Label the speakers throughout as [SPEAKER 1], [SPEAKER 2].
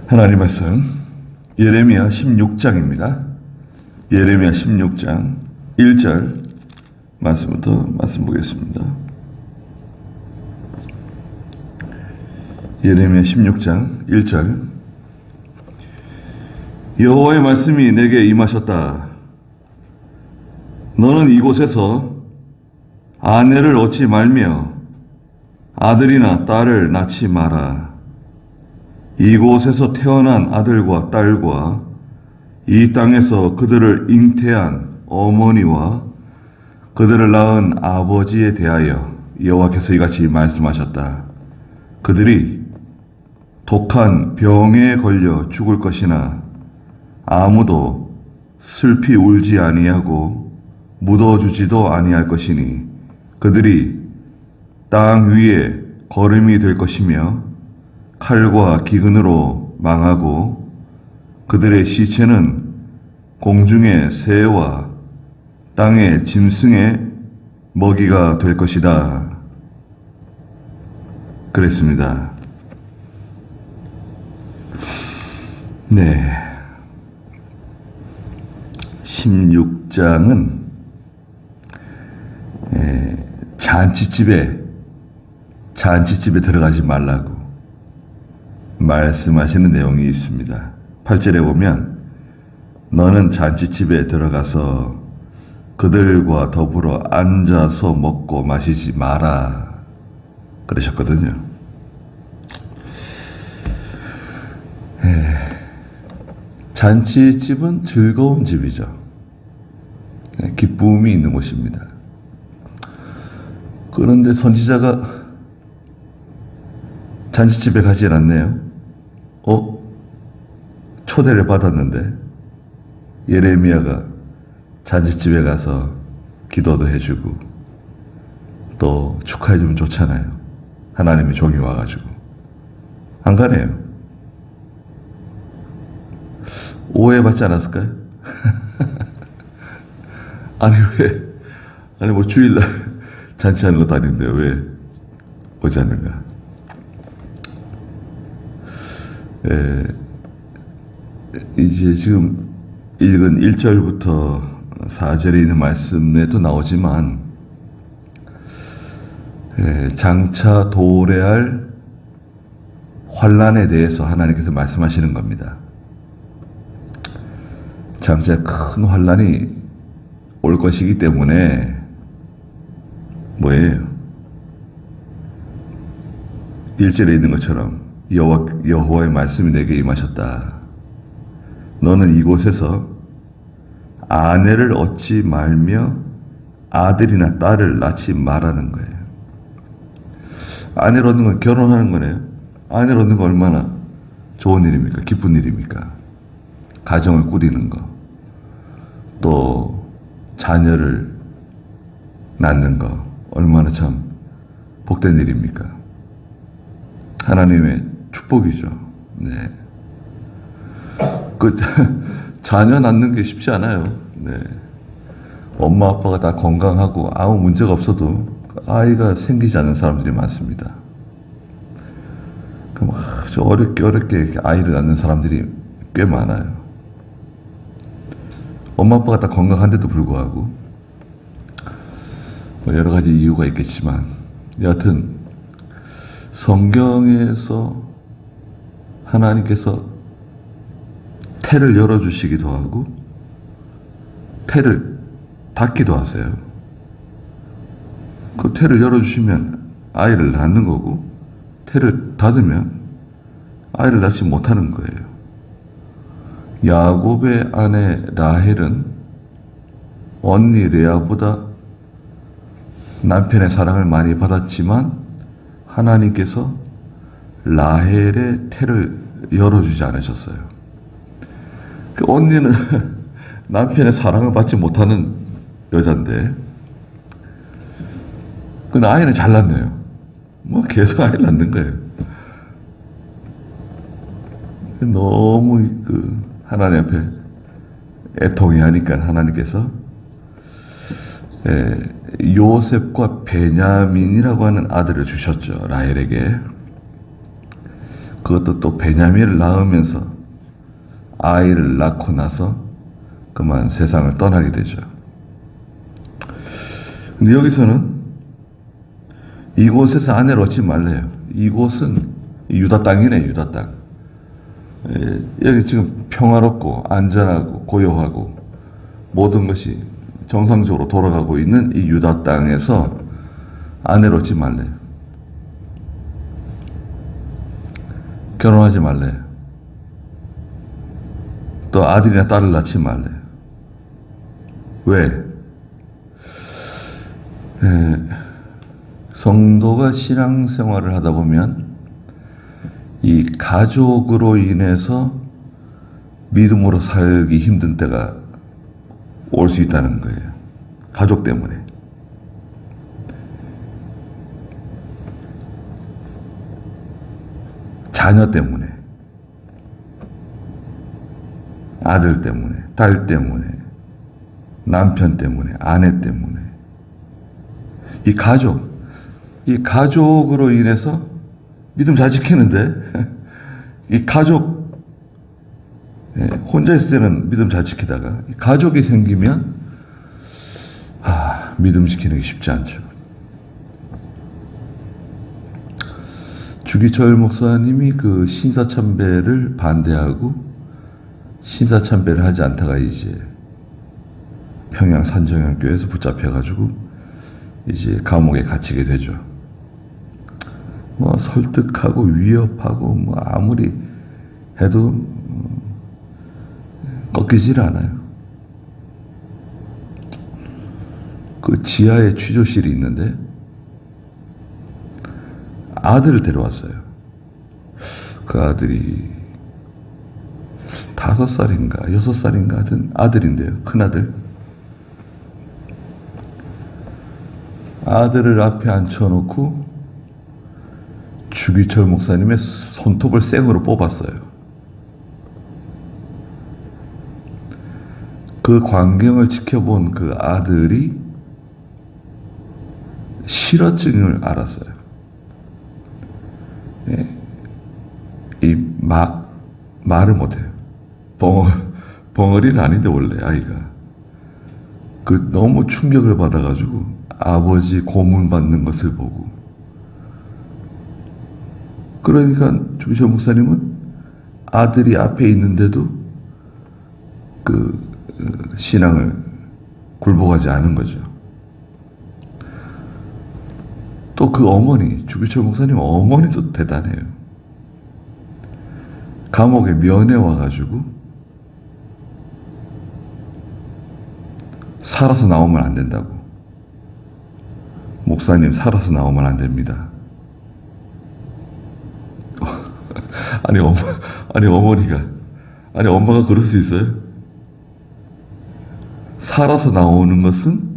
[SPEAKER 1] 하나님 말씀 예레미야 16장입니다. 예레미야 16장 1절 말씀부터 말씀 보겠습니다. 예레미야 16장 1절 여호와의 말씀이 내게 임하셨다. 너는 이곳에서 아내를 얻지 말며 아들이나 딸을 낳지 마라. 이곳에서 태어난 아들과 딸과 이 땅에서 그들을 잉태한 어머니와 그들을 낳은 아버지에 대하여 여호와께서 이같이 말씀하셨다. 그들이 독한 병에 걸려 죽을 것이나 아무도 슬피 울지 아니하고 묻어주지도 아니할 것이니 그들이 땅 위에 거름이 될 것이며 칼과 기근으로 망하고 그들의 시체는 공중의 새와 땅의 짐승의 먹이가 될 것이다. 그랬습니다. 네. 16장은 잔치집에 들어가지 말라고 말씀하시는 내용이 있습니다. 8절에 보면 너는 잔치집에 들어가서 그들과 더불어 앉아서 먹고 마시지 마라 그러셨거든요. 잔치집은 즐거운 집이죠. 기쁨이 있는 곳입니다. 그런데 선지자가 잔치집에 가지 않네요. 초대를 받았는데 예레미야가 잔치집에 가서 기도도 해주고 또 축하해주면 좋잖아요. 하나님의 종이 와가지고 안 가네요. 오해받지 않았을까요? 아니 뭐 주일날 잔치하는 것도 아닌데 왜 오지 않는가? 이제 지금 읽은 1절부터 4절에 있는 말씀에도 나오지만 장차 도래할 환난에 대해서 하나님께서 말씀하시는 겁니다. 장차 큰 환난이 올 것이기 때문에 뭐예요? 1절에 있는 것처럼 여호와의 말씀이 내게 임하셨다. 너는 이곳에서 아내를 얻지 말며 아들이나 딸을 낳지 말라는 거예요. 아내를 얻는 건 결혼하는 거네요. 아내를 얻는 건 얼마나 좋은 일입니까? 기쁜 일입니까? 가정을 꾸리는 거, 또 자녀를 낳는 거 얼마나 참 복된 일입니까? 하나님의 축복이죠. 네. 자녀 낳는 게 쉽지 않아요. 네. 엄마 아빠가 다 건강하고 아무 문제가 없어도 아이가 생기지 않는 사람들이 많습니다. 그럼 아주 어렵게 아이를 낳는 사람들이 꽤 많아요. 엄마 아빠가 다 건강한데도 불구하고 뭐 여러 가지 이유가 있겠지만 여하튼 성경에서 하나님께서 태를 열어주시기도 하고 태를 닫기도 하세요. 그 태를 열어주시면 아이를 낳는 거고 태를 닫으면 아이를 낳지 못하는 거예요. 야곱의 아내 라헬은 언니 레아보다 남편의 사랑을 많이 받았지만 하나님께서 라헬의 태를 열어주지 않으셨어요. 그 언니는 남편의 사랑을 받지 못하는 여잔데 그 아이는 잘 낳네요. 뭐 계속 아이를 낳는 거예요. 너무 하나님 앞에 애통이 하니까 하나님께서 요셉과 베냐민이라고 하는 아들을 주셨죠. 라헬에게. 그것도 또 베냐민을 낳으면서 아이를 낳고 나서 그만 세상을 떠나게 되죠. 근데 여기서는 이곳에서 아내를 얻지 말래요. 이곳은 유다 땅이네, 유다 땅. 여기 지금 평화롭고 안전하고 고요하고 모든 것이 정상적으로 돌아가고 있는 이 유다 땅에서 아내를 얻지 말래요. 결혼하지 말래요. 또 아들이나 딸을 낳지 말래요. 왜? 성도가 신앙생활을 하다 보면 이 가족으로 인해서 믿음으로 살기 힘든 때가 올 수 있다는 거예요. 가족 때문에. 자녀 때문에. 아들 때문에. 딸 때문에. 남편 때문에. 아내 때문에. 이 가족으로 인해서 믿음 잘 지키는데 이 가족 혼자 있을 때는 믿음 잘 지키다가 가족이 생기면 믿음 지키는 게 쉽지 않죠. 주기철 목사님이 그 신사참배를 반대하고 신사참배를 하지 않다가 이제 평양 산정연교에서 붙잡혀가지고 이제 감옥에 갇히게 되죠. 뭐 설득하고 위협하고 뭐 아무리 해도 꺾이질 않아요. 그 지하에 취조실이 있는데 아들을 데려왔어요. 그 아들이 5살인가 6살인가 하여튼 아들인데요. 큰아들. 아들을 앞에 앉혀놓고 주기철 목사님의 손톱을 생으로 뽑았어요. 그 광경을 지켜본 그 아들이 실어증을 알았어요. 말을 못해요. 벙어리는 아닌데 원래 아이가. 그 너무 충격을 받아가지고 아버지 고문 받는 것을 보고. 그러니까 주기철 목사님은 아들이 앞에 있는데도 신앙을 굴복하지 않은 거죠. 또 그 어머니, 주기철 목사님 어머니도 대단해요. 감옥에 면회 와가지고 살아서 나오면 안 된다고. 목사님 살아서 나오면 안 됩니다. 엄마가 그럴 수 있어요? 살아서 나오는 것은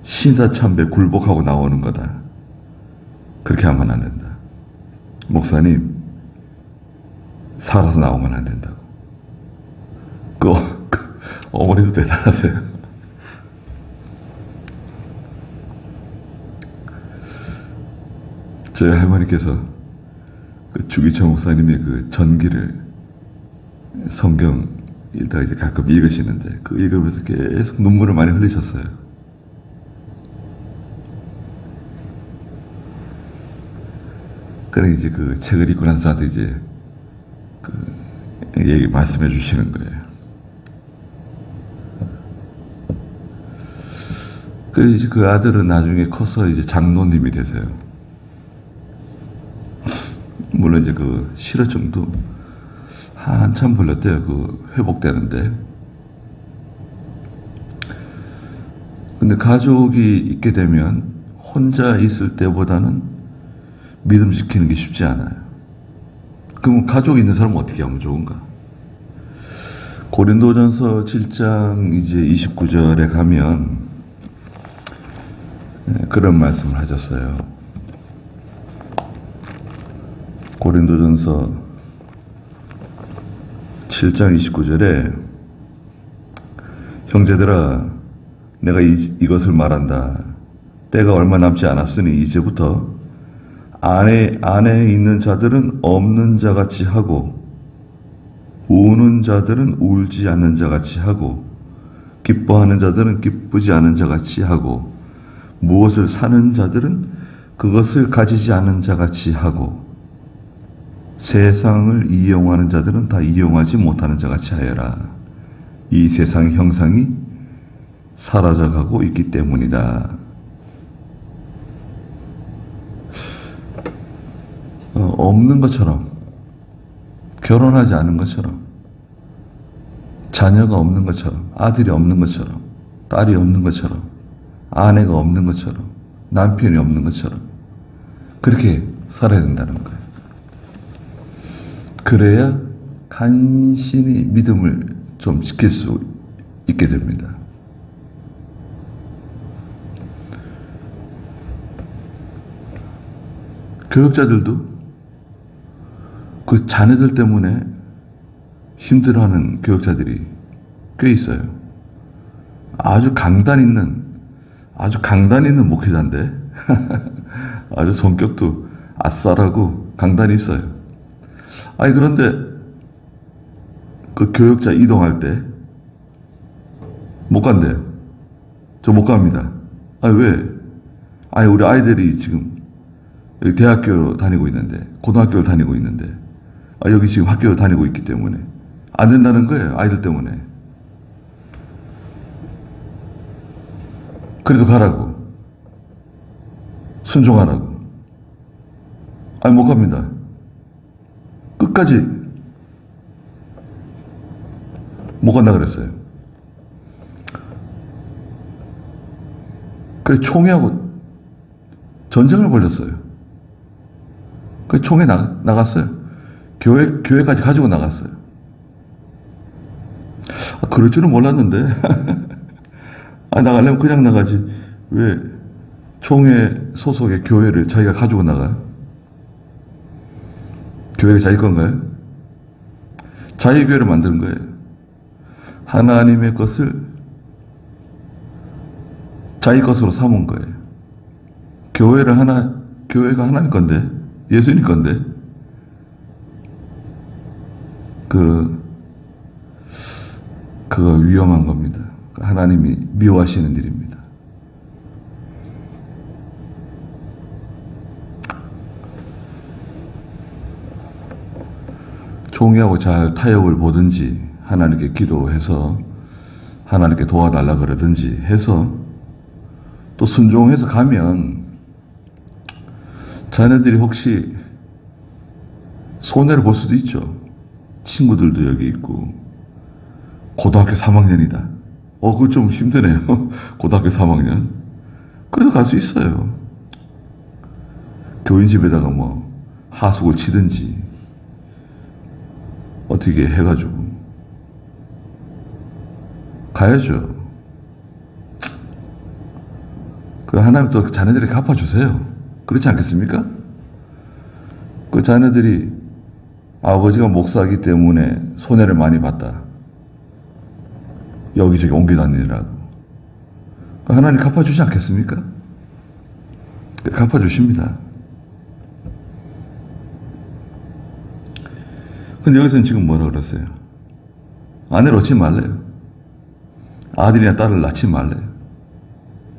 [SPEAKER 1] 신사참배 굴복하고 나오는 거다. 그렇게 하면 안 된다. 목사님, 살아서 나오면 안 된다고. 어머니도 대단하세요. 저희 할머니께서 주기철 목사님이 전기를 성경 읽다가 이제 가끔 읽으시는데 그 읽으면서 계속 눈물을 많이 흘리셨어요. 그래 이제 그 책을 읽고 나서 저한테 이제 얘기 말씀해 주시는 거예요. 그래서 이제 그 아들은 나중에 커서 이제 장로님이 되세요. 물론 이제 실어증도 한참 걸렸대요. 회복되는데. 근데 가족이 있게 되면 혼자 있을 때보다는 믿음 지키는 게 쉽지 않아요. 그럼 가족이 있는 사람은 어떻게 하면 좋은가? 고린도전서 7장 이제 29절에 가면 그런 말씀을 하셨어요. 고린도전서 7장 29절에 형제들아 내가 이것을 말한다. 때가 얼마 남지 않았으니 이제부터 안에 있는 자들은 없는 자같이 하고, 우는 자들은 울지 않는 자같이 하고, 기뻐하는 자들은 기쁘지 않은 자같이 하고, 무엇을 사는 자들은 그것을 가지지 않은 자같이 하고, 세상을 이용하는 자들은 다 이용하지 못하는 자같이 하여라. 이 세상의 형상이 사라져가고 있기 때문이다. 없는 것처럼, 결혼하지 않은 것처럼, 자녀가 없는 것처럼, 아들이 없는 것처럼, 딸이 없는 것처럼, 아내가 없는 것처럼, 남편이 없는 것처럼 그렇게 살아야 된다는 거예요. 그래야 간신히 믿음을 좀 지킬 수 있게 됩니다. 교육자들도 그 자녀들 때문에 힘들어하는 교육자들이 꽤 있어요. 아주 강단 있는 목회자인데 아주 성격도 아싸라고 강단이 있어요. 아니 그런데 그 교육자 이동할 때 못 간대요. 저 못 갑니다. 아니 왜? 아니 우리 아이들이 지금 여기 대학교 다니고 있는데, 고등학교를 다니고 있는데, 여기 지금 학교 다니고 있기 때문에 안 된다는 거예요. 아이들 때문에. 그래도 가라고. 순종하라고. 아니 못 갑니다. 끝까지 못 간다 그랬어요. 그래 총회하고 전쟁을 벌였어요. 그 총회 나갔어요. 교회까지 가지고 나갔어요. 그럴 줄은 몰랐는데. 나가려면 그냥 나가지. 왜 총회 소속의 교회를 자기가 가지고 나가요? 교회가 자기 건가요? 자기 교회를 만드는 거예요. 하나님의 것을 자기 것으로 삼은 거예요. 교회가 하나님 건데, 예수님 건데, 그거 위험한 겁니다. 하나님이 미워하시는 일입니다. 총회하고 잘 타협을 보든지, 하나님께 기도해서 하나님께 도와달라 그러든지 해서 또 순종해서 가면 자녀들이 혹시 손해를 볼 수도 있죠. 친구들도 여기 있고, 고등학교 3학년이다. 그거 좀 힘드네요. 고등학교 3학년. 그래도 갈 수 있어요. 교인 집에다가 뭐 하숙을 치든지 어떻게 해가지고 가야죠. 그 하나님 또 자녀들이 갚아주세요. 그렇지 않겠습니까? 그 자녀들이 아버지가 목사이기 때문에 손해를 많이 봤다. 여기저기 옮겨 다니느라고. 하나님 갚아주지 않겠습니까? 갚아주십니다. 근데 여기서는 지금 뭐라 그러세요? 아내를 얻지 말래요. 아들이나 딸을 낳지 말래요.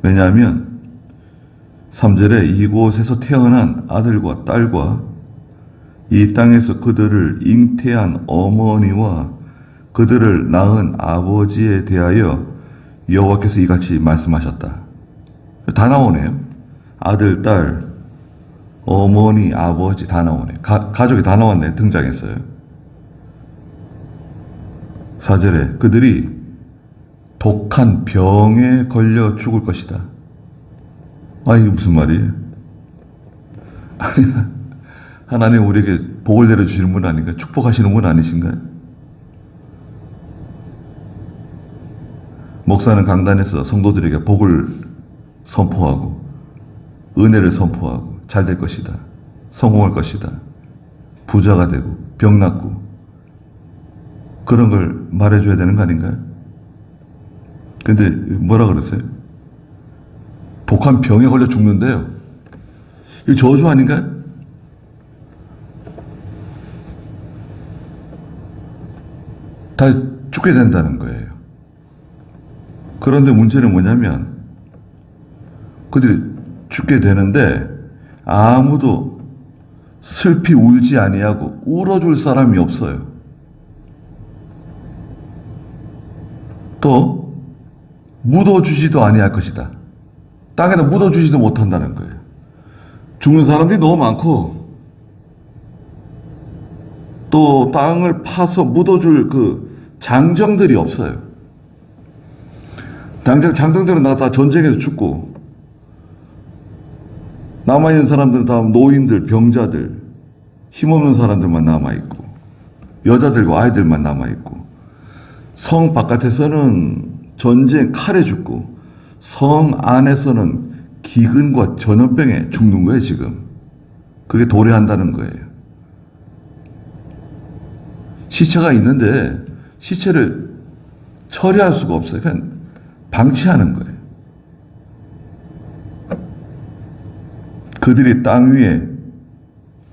[SPEAKER 1] 왜냐하면 3절에 이곳에서 태어난 아들과 딸과 이 땅에서 그들을 잉태한 어머니와 그들을 낳은 아버지에 대하여 여호와께서 이같이 말씀하셨다. 다 나오네요. 아들, 딸, 어머니, 아버지 다 나오네. 가족이 다 나왔네. 등장했어요. 4절에 그들이 독한 병에 걸려 죽을 것이다. 이게 무슨 말이에요? 하나님 우리에게 복을 내려주시는 분 아닌가요? 축복하시는 분 아니신가요? 목사는 강단에서 성도들에게 복을 선포하고 은혜를 선포하고 잘 될 것이다. 성공할 것이다. 부자가 되고 병 낫고 그런 걸 말해줘야 되는 거 아닌가요? 근데 뭐라 그러세요? 독한 병에 걸려 죽는데요. 이 저주 아닌가요? 다 죽게 된다는 거예요. 그런데 문제는 뭐냐면 그들이 죽게 되는데 아무도 슬피 울지 아니하고 울어줄 사람이 없어요. 또 묻어주지도 아니할 것이다. 땅에다 묻어주지도 못한다는 거예요. 죽는 사람들이 너무 많고 또 땅을 파서 묻어줄 그 장정들이 없어요. 장정들은 다 전쟁에서 죽고 남아있는 사람들은 다 노인들, 병자들, 힘없는 사람들만 남아있고 여자들과 아이들만 남아있고 성 바깥에서는 전쟁 칼에 죽고 성 안에서는 기근과 전염병에 죽는 거예요, 지금. 그게 도래한다는 거예요. 시체가 있는데 시체를 처리할 수가 없어요. 그냥 방치하는 거예요. 그들이 땅 위에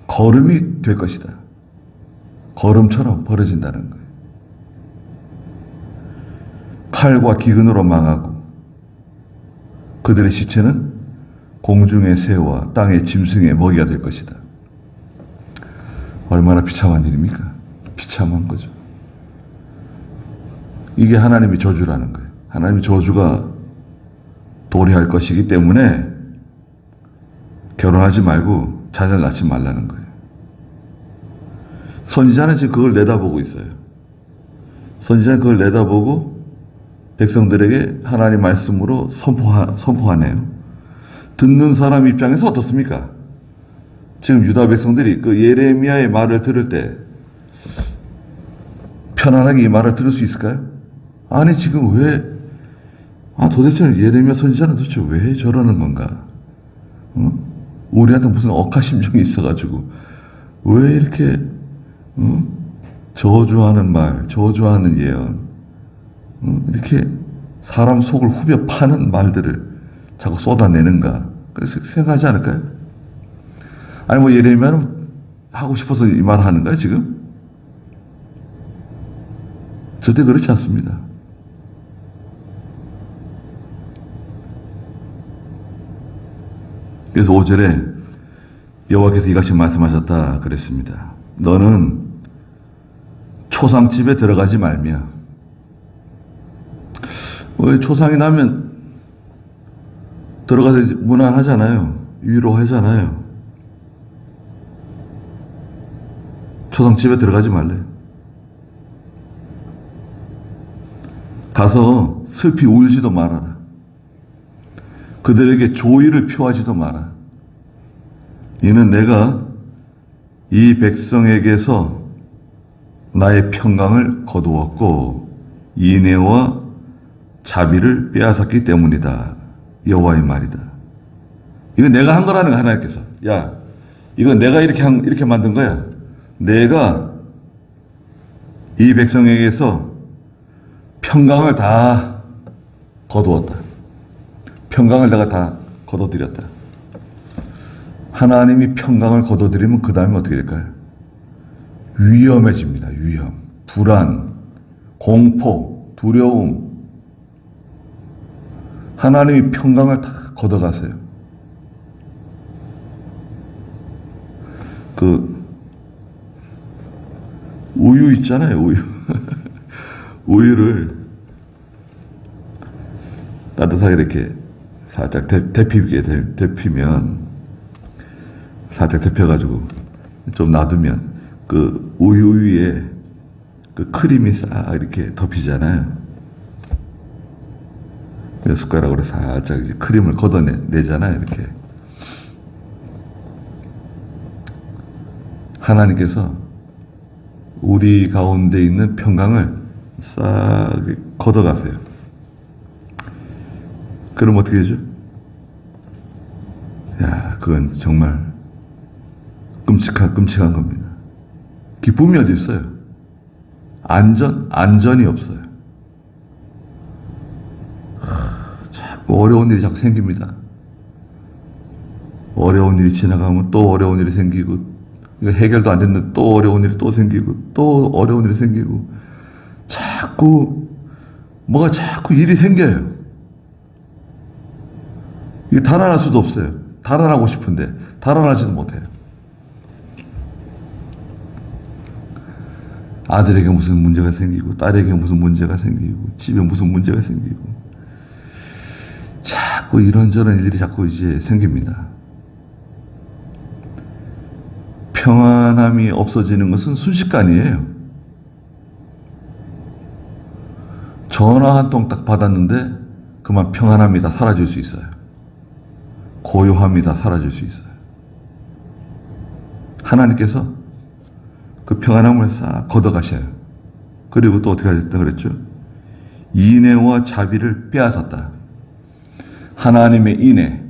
[SPEAKER 1] 거름이 될 것이다. 거름처럼 버려진다는 거예요. 칼과 기근으로 망하고 그들의 시체는 공중의 새와 땅의 짐승의 먹이가 될 것이다. 얼마나 비참한 일입니까? 비참한 거죠. 이게 하나님의 저주라는 거예요. 하나님의 저주가 도래할 것이기 때문에 결혼하지 말고 자녀를 낳지 말라는 거예요. 선지자는 지금 그걸 내다보고 있어요. 선지자는 그걸 내다보고 백성들에게 하나님 말씀으로 선포하네요. 듣는 사람 입장에서 어떻습니까? 지금 유다 백성들이 그 예레미야의 말을 들을 때 편안하게 이 말을 들을 수 있을까요? 아니 지금 도대체 예레미야 선지자는 도대체 왜 저러는 건가? 우리한테 무슨 억하심정이 있어가지고 왜 이렇게 저주하는 말, 저주하는 예언, 이렇게 사람 속을 후벼 파는 말들을 자꾸 쏟아내는가? 그래서 생각하지 않을까요? 아니 뭐 예레미야는 하고 싶어서 이 말을 하는 거야 지금? 절대 그렇지 않습니다. 그래서 5절에 여호와께서 이같이 말씀하셨다 그랬습니다. 너는 초상집에 들어가지 말며. 왜 초상이 나면 들어가서 무난하잖아요. 위로하잖아요. 초상집에 들어가지 말래. 가서 슬피 울지도 말아라. 그들에게 조의를 표하지도 마라. 이는 내가 이 백성에게서 나의 평강을 거두었고 인애와 자비를 빼앗았기 때문이다. 여호와의 말이다. 이건 내가 한 거라는 거 하나님께서. 야, 이건 내가 이렇게 만든 거야. 내가 이 백성에게서 평강을 다 거두었다. 평강을 내가 다 거둬들였다. 하나님이 평강을 거둬들이면 그 다음에 어떻게 될까요? 위험해집니다. 위험, 불안, 공포, 두려움. 하나님이 평강을 다 걷어가세요. 그 우유 있잖아요. 우유. 우유를 따뜻하게 이렇게 살짝 데피면 살짝 데펴가지고 좀 놔두면 그 우유 위에 그 크림이 싹 이렇게 덮이잖아요. 숟가락으로 살짝 이제 크림을 걷어내잖아요. 이렇게. 하나님께서 우리 가운데 있는 평강을 싹 걷어가세요. 그럼 어떻게 되죠? 야, 그건 정말 끔찍한 겁니다. 기쁨이 어디 있어요? 안전이 없어요. 자꾸 어려운 일이 자꾸 생깁니다. 어려운 일이 지나가면 또 어려운 일이 생기고, 해결도 안 됐는데 또 어려운 일이 또 생기고, 또 어려운 일이 생기고, 뭐가 자꾸 일이 생겨요. 이게 달아날 수도 없어요. 달아나고 싶은데 달아나지도 못해요. 아들에게 무슨 문제가 생기고 딸에게 무슨 문제가 생기고 집에 무슨 문제가 생기고 자꾸 이런저런 일들이 자꾸 이제 생깁니다. 평안함이 없어지는 것은 순식간이에요. 전화 한 통 딱 받았는데 그만 평안함이 다 사라질 수 있어요. 고요함이 다 사라질 수 있어요. 하나님께서 그 평안함을 싹 걷어가셔요. 그리고 또 어떻게 하셨다 그랬죠? 인애와 자비를 빼앗았다. 하나님의 인애,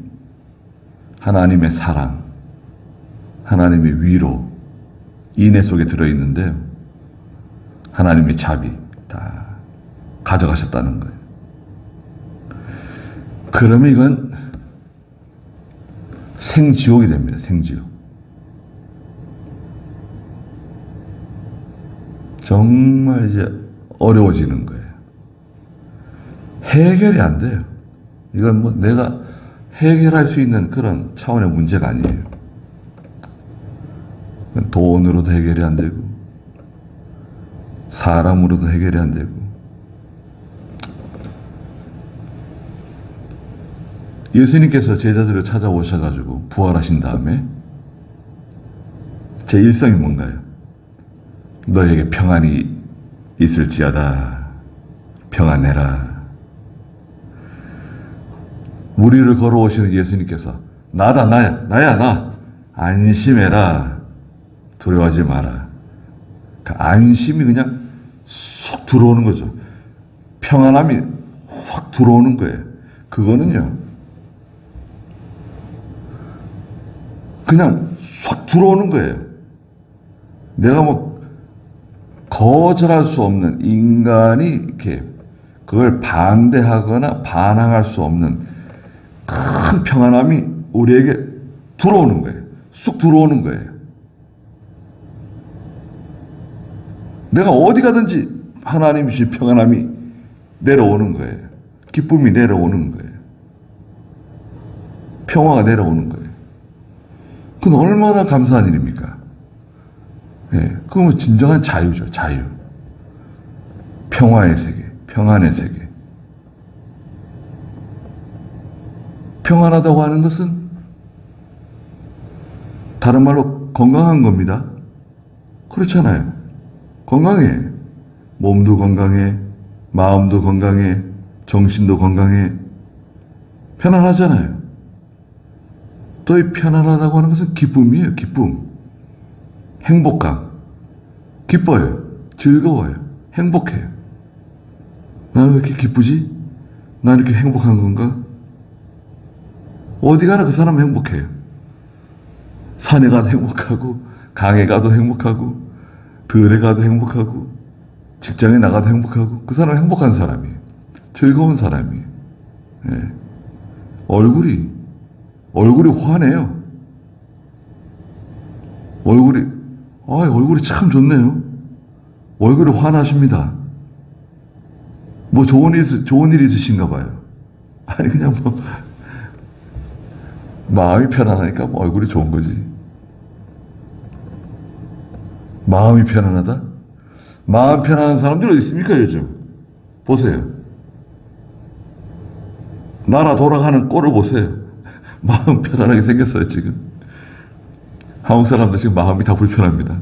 [SPEAKER 1] 하나님의 사랑, 하나님의 위로, 인애 속에 들어있는데요. 하나님의 자비 다 가져가셨다는 거예요. 그러면 이건 생지옥이 됩니다. 생지옥. 정말 이제 어려워지는 거예요. 해결이 안 돼요. 이건 뭐 내가 해결할 수 있는 그런 차원의 문제가 아니에요. 돈으로도 해결이 안 되고, 사람으로도 해결이 안 되고. 예수님께서 제자들을 찾아오셔가지고 부활하신 다음에 제 일성이 뭔가요? 너에게 평안이 있을지어다. 평안해라. 우리를 걸어오시는 예수님께서 나다 나야 나. 안심해라. 두려워하지 마라. 그 안심이 그냥 쏙 들어오는 거죠. 평안함이 확 들어오는 거예요. 그거는요. 그냥 쏙 들어오는 거예요. 내가 뭐 거절할 수 없는 인간이 이렇게 그걸 반대하거나 반항할 수 없는 큰 평안함이 우리에게 들어오는 거예요. 쑥 들어오는 거예요. 내가 어디 가든지 하나님이 주신 평안함이 내려오는 거예요. 기쁨이 내려오는 거예요. 평화가 내려오는 거예요. 그건 얼마나 감사한 일입니까? 네, 그건 진정한 자유죠. 자유. 평화의 세계, 평안의 세계. 평안하다고 하는 것은 다른 말로 건강한 겁니다. 그렇잖아요. 건강해. 몸도 건강해, 마음도 건강해, 정신도 건강해. 편안하잖아요. 또 이 편안하다고 하는 것은 기쁨이에요. 기쁨. 행복감. 기뻐요. 즐거워요. 행복해요. 나는 왜 이렇게 기쁘지? 나는 이렇게 행복한 건가? 어디 가나 그 사람은 행복해요. 산에 가도 행복하고, 강에 가도 행복하고, 들에 가도 행복하고, 직장에 나가도 행복하고, 그 사람은 행복한 사람이에요. 즐거운 사람이에요. 네. 얼굴이 환해요. 얼굴이 참 좋네요. 얼굴이 환하십니다. 뭐 좋은 일 있으신가 봐요. 아니, 그냥 뭐, 마음이 편안하니까 뭐 얼굴이 좋은 거지. 마음이 편안하다? 마음 편안한 사람들 어디 있습니까, 요즘? 보세요. 나라 돌아가는 꼴을 보세요. 마음 편안하게 생겼어요, 지금. 한국 사람들 지금 마음이 다 불편합니다.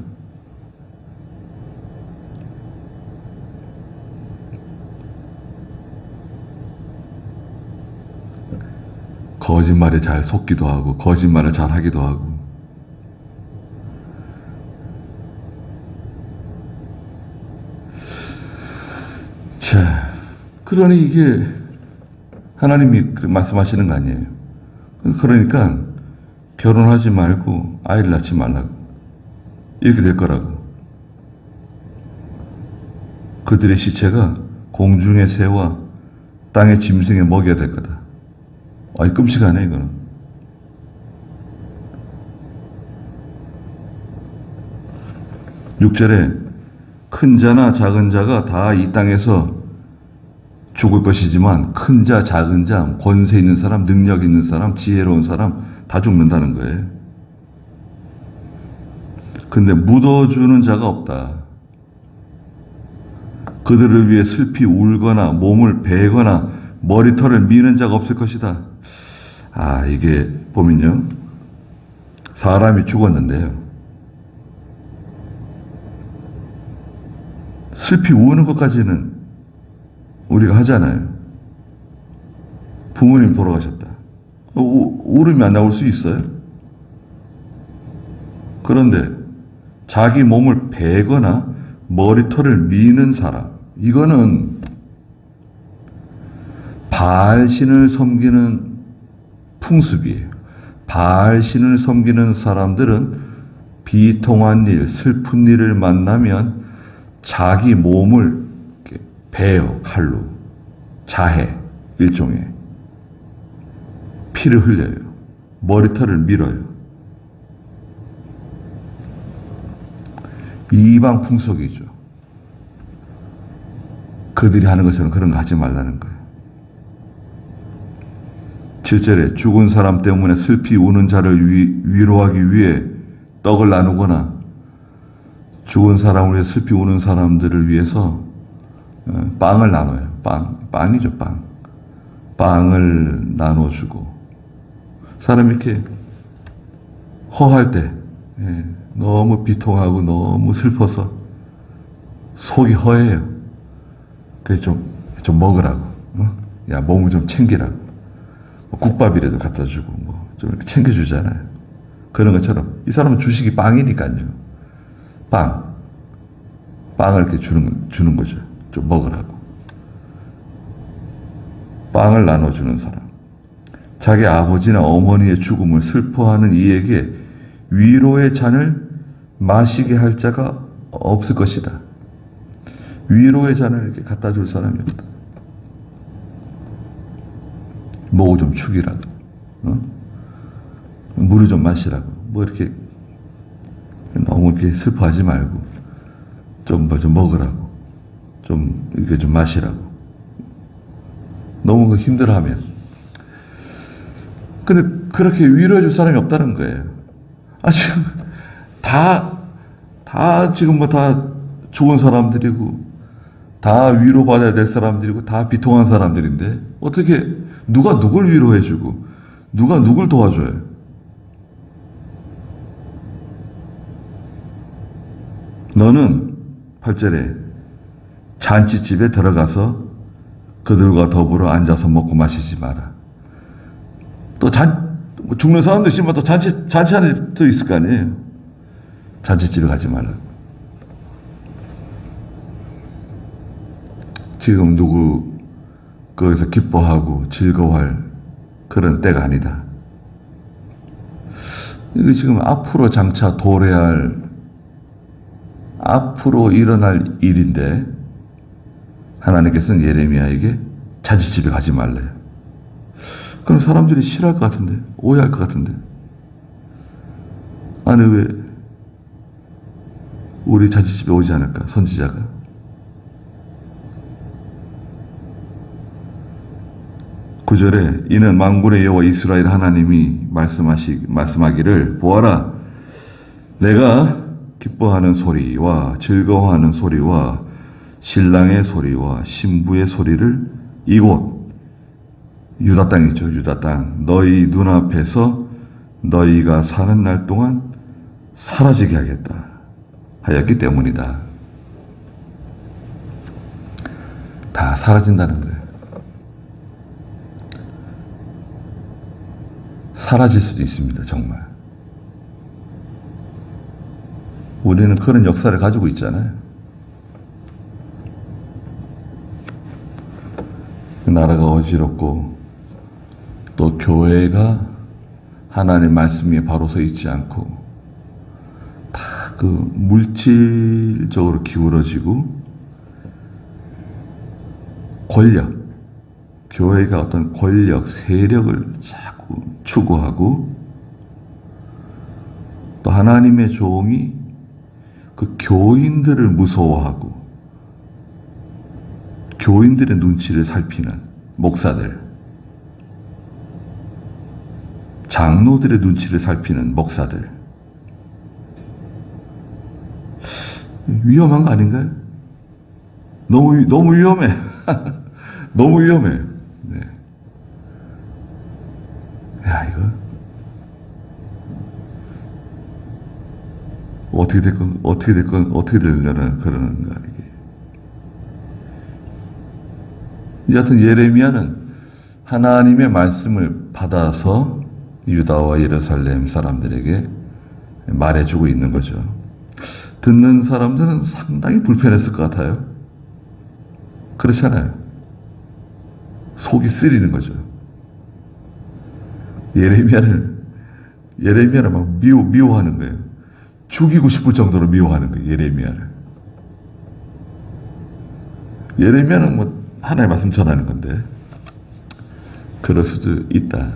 [SPEAKER 1] 거짓말에 잘 속기도 하고, 거짓말을 잘 하기도 하고. 자, 그러니 이게 하나님이 말씀하시는 거 아니에요. 그러니까 결혼하지 말고 아이를 낳지 말라고. 이렇게 될 거라고. 그들의 시체가 공중의 새와 땅의 짐승에 먹여야 될 거다. 아이, 끔찍하네, 이거는. (6절에) 큰 자나 작은 자가 다 이 땅에서 죽을 것이지만 큰 자, 작은 자, 권세 있는 사람, 능력 있는 사람, 지혜로운 사람 다 죽는다는 거예요. 근데 묻어주는 자가 없다. 그들을 위해 슬피 울거나 몸을 베거나 머리털을 미는 자가 없을 것이다. 아, 이게 보면요. 사람이 죽었는데요. 슬피 우는 것까지는 우리가 하잖아요. 부모님 돌아가셨다. 울음이 안 나올 수 있어요? 그런데 자기 몸을 베거나 머리털을 미는 사람, 이거는 바알신을 섬기는 풍습이에요. 바알신을 섬기는 사람들은 비통한 일, 슬픈 일을 만나면 자기 몸을 이렇게 베요, 칼로. 자해, 일종의. 피를 흘려요. 머리털을 밀어요. 이방 풍속이죠. 그들이 하는 것처럼 그런 거 하지 말라는 거예요. 7절에 죽은 사람 때문에 슬피 우는 자를 위로하기 위해 떡을 나누거나 죽은 사람을 위해 슬피 우는 사람들을 위해서 빵을 나눠요. 빵이죠, 빵. 빵을 나눠주고 사람이 이렇게 허할 때 너무 비통하고 너무 슬퍼서 속이 허해요. 그래서 좀 먹으라고. 야, 몸을 좀 챙기라고. 국밥이라도 갖다 주고, 좀 이렇게 챙겨주잖아요. 그런 것처럼. 이 사람은 주식이 빵이니까요. 빵을 이렇게 주는 거죠. 좀 먹으라고. 빵을 나눠주는 사람. 자기 아버지나 어머니의 죽음을 슬퍼하는 이에게 위로의 잔을 마시게 할 자가 없을 것이다. 위로의 잔을 이렇게 갖다 줄 사람이 없다. 목 좀 축이라고, 물을 좀 마시라고, 이렇게 너무 이렇게 슬퍼하지 말고, 좀 먹으라고, 이게 좀 마시라고. 너무 힘들어하면. 근데 그렇게 위로해 줄 사람이 없다는 거예요. 지금 지금 다 좋은 사람들이고, 다 위로받아야 될 사람들이고, 다 비통한 사람들인데, 어떻게, 누가 누굴 위로해주고, 누가 누굴 도와줘요? 너는, 8절에, 잔치집에 들어가서 그들과 더불어 앉아서 먹고 마시지 마라. 또 죽는 사람도 있지만 또 잔치하는 또 있을 거 아니에요. 잔치집에 가지 말라. 지금 누구 거기서 기뻐하고 즐거워할 그런 때가 아니다. 이게 지금 앞으로 장차 도래할, 앞으로 일어날 일인데 하나님께서는 예레미야에게 잔치집에 가지 말래요. 그럼 사람들이 싫어할 것 같은데, 오해할 것 같은데. 아니, 왜 우리 잔치집에 오지 않을까, 선지자가? 9절에 이는 만군의 여호와 이스라엘 하나님이 말씀하기를 보아라, 내가 기뻐하는 소리와 즐거워하는 소리와 신랑의 소리와 신부의 소리를 이곳 유다 땅이죠. 유다 땅. 너희 눈앞에서 너희가 사는 날 동안 사라지게 하겠다 하였기 때문이다. 다 사라진다는 거예요. 사라질 수도 있습니다. 정말. 우리는 그런 역사를 가지고 있잖아요. 나라가 어지럽고 또 교회가 하나님의 말씀에 바로 서 있지 않고 다 그 물질적으로 기울어지고 권력, 교회가 어떤 권력, 세력을 자꾸 추구하고 또 하나님의 종이 그 교인들을 무서워하고 교인들의 눈치를 살피는 목사들, 장로들의 눈치를 살피는 목사들, 위험한 거 아닌가요? 너무 위험해. 너무 위험해. 네. 야, 이거 어떻게 되려나 그러는가 이게. 여하튼 예레미야는 하나님의 말씀을 받아서 유다와 예루살렘 사람들에게 말해주고 있는 거죠. 듣는 사람들은 상당히 불편했을 것 같아요. 그렇잖아요. 속이 쓰리는 거죠. 예레미야를 막 미워하는 거예요. 죽이고 싶을 정도로 미워하는 거예요. 예레미야는 뭐 하나의 말씀 전하는 건데 그럴 수도 있다.